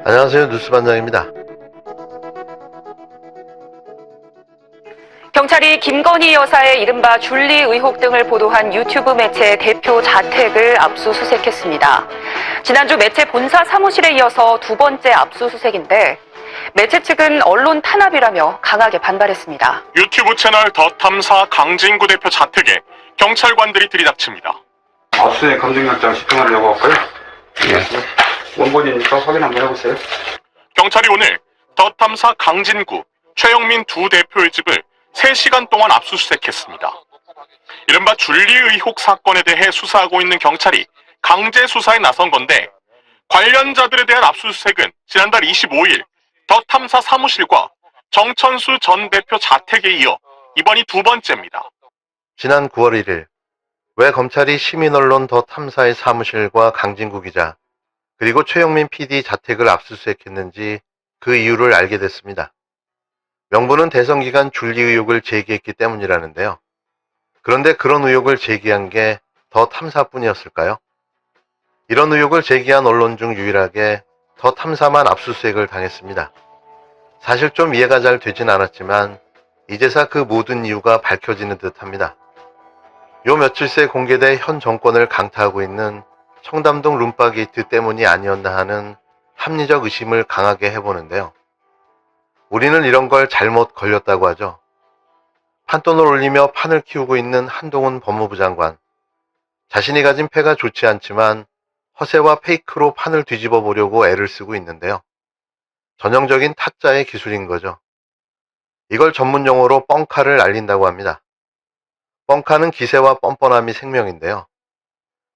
안녕하세요. 뉴스반장입니다. 경찰이 김건희 여사의 이른바 줄리 의혹 등을 보도한 유튜브 매체 대표 자택을 압수수색했습니다. 지난주 매체 본사 사무실에 이어서 두 번째 압수수색인데 매체 측은 언론 탄압이라며 강하게 반발했습니다. 유튜브 채널 더 탐사 강진구 대표 자택에 경찰관들이 들이닥칩니다. 압수수색 검증영장 집행하려고 할까요? 예. 원본이니까 확인 한번 해보세요. 경찰이 오늘 더 탐사 강진구, 최영민 두 대표의 집을 3시간 동안 압수수색했습니다. 이른바 줄리 의혹 사건에 대해 수사하고 있는 경찰이 강제 수사에 나선 건데 관련자들에 대한 압수수색은 지난달 25일 더 탐사 사무실과 정천수 전 대표 자택에 이어 이번이 두 번째입니다. 지난 9월 1일 왜 검찰이 시민언론 더 탐사의 사무실과 강진구 기자 그리고 최영민 PD 자택을 압수수색했는지 그 이유를 알게 됐습니다. 명분은 대선 기간 줄리 의혹을 제기했기 때문이라는데요. 그런데 그런 의혹을 제기한 게 더 탐사뿐이었을까요? 이런 의혹을 제기한 언론 중 유일하게 더 탐사만 압수수색을 당했습니다. 사실 좀 이해가 잘 되진 않았지만 이제서 그 모든 이유가 밝혀지는 듯합니다. 요 며칠 새 공개돼 현 정권을 강타하고 있는 청담동 룸바게이트 때문이 아니었나 하는 합리적 의심을 강하게 해보는데요. 우리는 이런 걸 잘못 걸렸다고 하죠. 판돈을 올리며 판을 키우고 있는 한동훈 법무부 장관. 자신이 가진 패가 좋지 않지만 허세와 페이크로 판을 뒤집어 보려고 애를 쓰고 있는데요. 전형적인 타짜의 기술인 거죠. 이걸 전문 용어로 뻥카를 알린다고 합니다. 뻥카는 기세와 뻔뻔함이 생명인데요.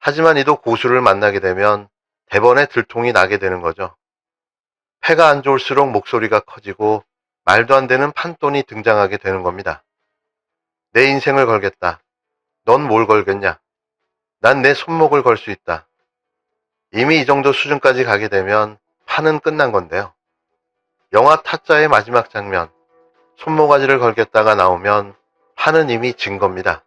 하지만 이도 고수를 만나게 되면 대번에 들통이 나게 되는 거죠. 패가 안 좋을수록 목소리가 커지고 말도 안 되는 판돈이 등장하게 되는 겁니다. 내 인생을 걸겠다. 넌 뭘 걸겠냐? 난 내 손목을 걸 수 있다. 이미 이 정도 수준까지 가게 되면 판은 끝난 건데요. 영화 타짜의 마지막 장면, 손모가지를 걸겠다가 나오면 판은 이미 진 겁니다.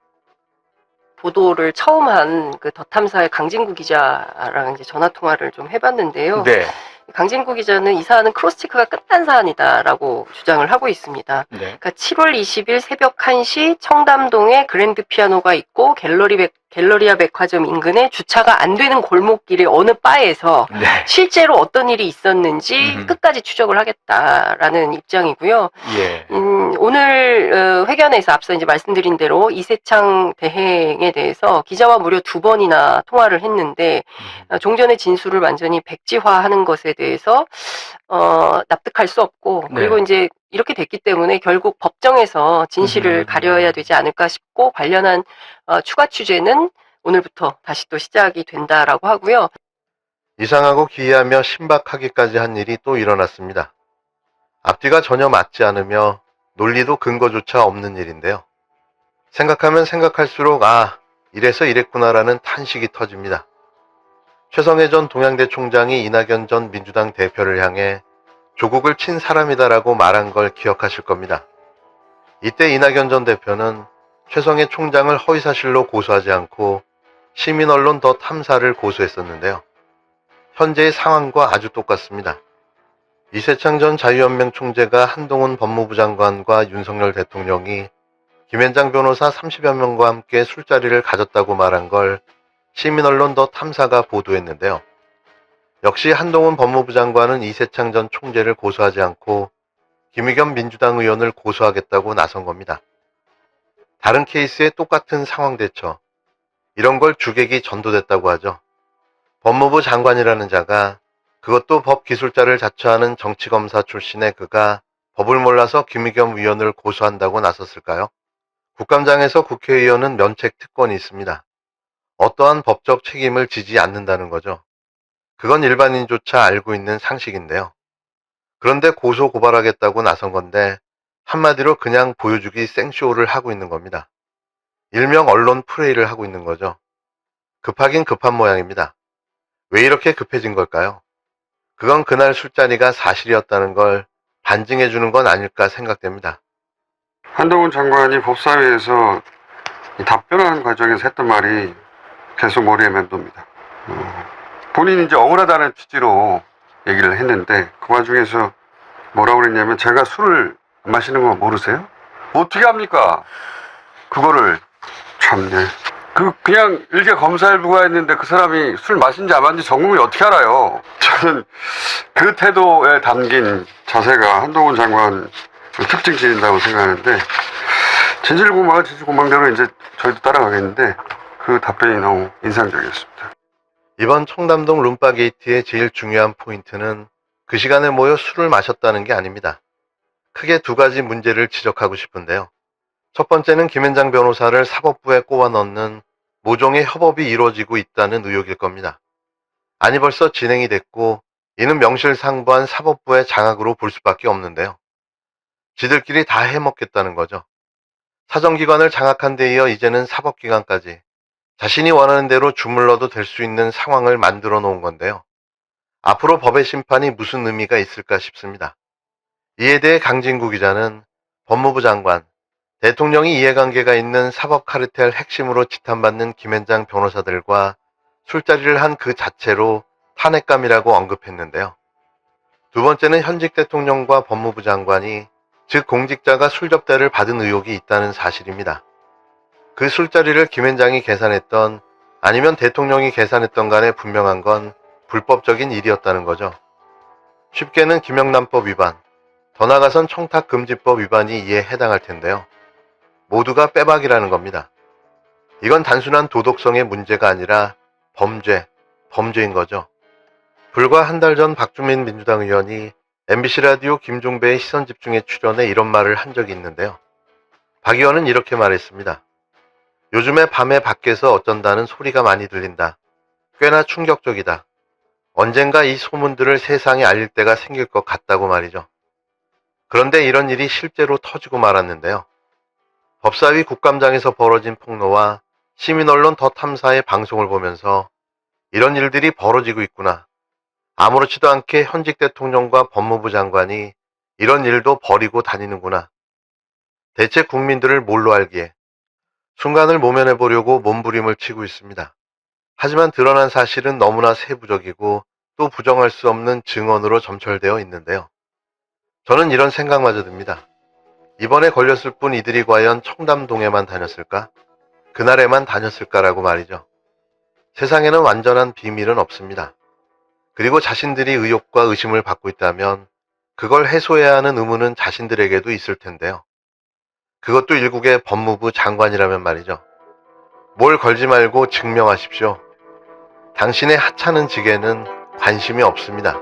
보도를 처음 한 그 더 탐사의 강진구 기자랑 이제 전화 통화를 좀 해봤는데요. 네. 강진구 기자는 이 사안은 크로스체크가 끝난 사안이다라고 주장을 하고 있습니다. 네. 그러니까 7월 20일 새벽 1시 청담동에 그랜드 피아노가 있고 갤러리아 백화점 인근에 주차가 안 되는 골목길의 어느 바에서 네. 실제로 어떤 일이 있었는지 끝까지 추적을 하겠다라는 입장이고요. 예. 오늘 회견에서 앞서 이제 말씀드린 대로 이세창 대행에 대해서 기자와 무려 2번이나 통화를 했는데 종전의 진술을 완전히 백지화하는 것에 대해서 납득할 수 없고 그리고 이제 이렇게 됐기 때문에 결국 법정에서 진실을 가려야 되지 않을까 싶고 관련한 추가 취재는 오늘부터 다시 또 시작이 된다라고 하고요. 이상하고 기이하며 신박하기까지 한 일이 또 일어났습니다. 앞뒤가 전혀 맞지 않으며 논리도 근거조차 없는 일인데요. 생각하면 생각할수록 이래서 이랬구나라는 탄식이 터집니다. 최성해 전 동양대 총장이 이낙연 전 민주당 대표를 향해 조국을 친 사람이다라고 말한 걸 기억하실 겁니다. 이때 이낙연 전 대표는 최성해 총장을 허위사실로 고소하지 않고 시민언론 더 탐사를 고소했었는데요. 현재의 상황과 아주 똑같습니다. 이세창 전 자유연맹 총재가 한동훈 법무부 장관과 윤석열 대통령이 김현장 변호사 30여 명과 함께 술자리를 가졌다고 말한 걸 시민언론 더 탐사가 보도했는데요. 역시 한동훈 법무부 장관은 이세창 전 총재를 고소하지 않고 김의겸 민주당 의원을 고소하겠다고 나선 겁니다. 다른 케이스의 똑같은 상황 대처, 이런 걸 주객이 전도됐다고 하죠. 법무부 장관이라는 자가, 그것도 법기술자를 자처하는 정치검사 출신의 그가 법을 몰라서 김의겸 의원을 고소한다고 나섰을까요? 국감장에서 국회의원은 면책 특권이 있습니다. 어떠한 법적 책임을 지지 않는다는 거죠. 그건 일반인조차 알고 있는 상식인데요. 그런데 고소 고발하겠다고 나선 건데 한마디로 그냥 보여주기 생쇼를 하고 있는 겁니다. 일명 언론 프레이를 하고 있는 거죠. 급하긴 급한 모양입니다. 왜 이렇게 급해진 걸까요? 그건 그날 술자리가 사실이었다는 걸 반증해 주는 건 아닐까 생각됩니다. 한동훈 장관이 법사위에서 답변하는 과정에서 했던 말이 계속 머리에 맴돕니다. 본인이 이제 억울하다는 취지로 얘기를 했는데 그 와중에서 뭐라고 그랬냐면 제가 술을 마시는 거 모르세요? 어떻게 합니까? 그거를 참네. 그냥 일개 검사일부가 했는데 그 사람이 술 마신지 안 마신지 전 국민이 어떻게 알아요? 저는 그 태도에 담긴 자세가 한동훈 장관 특징 지닌다고 생각하는데 진실공방은 진실공방대로 이제 저희도 따라가겠는데 그 답변이 너무 인상적이었습니다. 이번 청담동 룸바 게이트의 제일 중요한 포인트는 그 시간에 모여 술을 마셨다는 게 아닙니다. 크게 두 가지 문제를 지적하고 싶은데요. 첫 번째는 김앤장 변호사를 사법부에 꼽아 넣는 모종의 협업이 이루어지고 있다는 의혹일 겁니다. 아니 벌써 진행이 됐고 이는 명실상부한 사법부의 장악으로 볼 수밖에 없는데요. 지들끼리 다 해먹겠다는 거죠. 사정기관을 장악한 데 이어 이제는 사법기관까지 자신이 원하는 대로 주물러도 될 수 있는 상황을 만들어 놓은 건데요. 앞으로 법의 심판이 무슨 의미가 있을까 싶습니다. 이에 대해 강진구 기자는 법무부 장관, 대통령이 이해관계가 있는 사법 카르텔 핵심으로 지탄받는 김앤장 변호사들과 술자리를 한 그 자체로 탄핵감이라고 언급했는데요. 두 번째는 현직 대통령과 법무부 장관이 즉 공직자가 술 접대를 받은 의혹이 있다는 사실입니다. 그 술자리를 김앤장이 계산했던 아니면 대통령이 계산했던 간에 분명한 건 불법적인 일이었다는 거죠. 쉽게는 김영란법 위반, 더 나아가선 청탁금지법 위반이 이에 해당할 텐데요. 모두가 빼박이라는 겁니다. 이건 단순한 도덕성의 문제가 아니라 범죄인 거죠. 불과 한 달 전 박주민 민주당 의원이 MBC 라디오 김종배의 시선집중에 출연해 이런 말을 한 적이 있는데요. 박 의원은 이렇게 말했습니다. 요즘에 밤에 밖에서 어쩐다는 소리가 많이 들린다. 꽤나 충격적이다. 언젠가 이 소문들을 세상에 알릴 때가 생길 것 같다고 말이죠. 그런데 이런 일이 실제로 터지고 말았는데요. 법사위 국감장에서 벌어진 폭로와 시민언론 더 탐사의 방송을 보면서 이런 일들이 벌어지고 있구나. 아무렇지도 않게 현직 대통령과 법무부 장관이 이런 일도 벌이고 다니는구나. 대체 국민들을 뭘로 알기에 순간을 모면해 보려고 몸부림을 치고 있습니다. 하지만 드러난 사실은 너무나 세부적이고 또 부정할 수 없는 증언으로 점철되어 있는데요. 저는 이런 생각마저 듭니다. 이번에 걸렸을 뿐 이들이 과연 청담동에만 다녔을까? 그날에만 다녔을까라고 말이죠. 세상에는 완전한 비밀은 없습니다. 그리고 자신들이 의혹과 의심을 받고 있다면 그걸 해소해야 하는 의무는 자신들에게도 있을 텐데요. 그것도 일국의 법무부 장관이라면 말이죠. 뭘 걸지 말고 증명하십시오. 당신의 하찮은 직에는 관심이 없습니다.